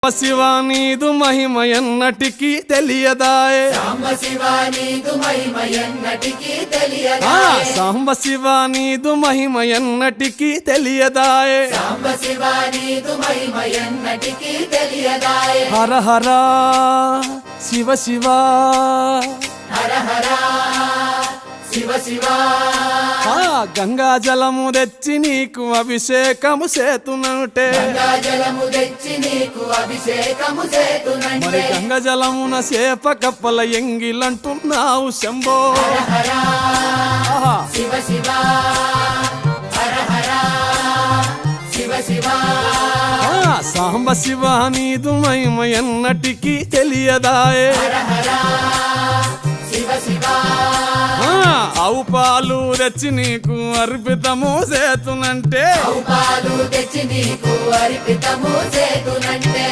శివ నీదు మహిమ ఎన్నటికీ తెలియదాయే సాంబ శివ నీదు మహిమ ఎన్నటికీ తెలియదాయే సాంబ శివ నీదు మహిమ ఎన్నటికీ తెలియదాయే సాంబ శివ నీదు మహిమ ఎన్నటికీ తెలియదాయే హర హర శివ శివ హర హర శివ శివ గంగా జలము తెచ్చి నీకు అభిషేకము చేతునంటే గంగా జలము తెచ్చి నీకు అభిషేకము మరి చేతునంటే గంగ జలమున చేప కప్పల ఎంగిలంటున్నావు శంభో హర ఆహా. శివ శివ హర హర శివ శివ సాంబ శివ నీదు మహిమ ఎన్నటికీ తెలియదాయే హర హర శివ శివ ఆవు పాలు తెచ్చి నీకు అర్పితము చేతునంటే పాలు తెచ్చి నీకు అర్పితము చేతునంటే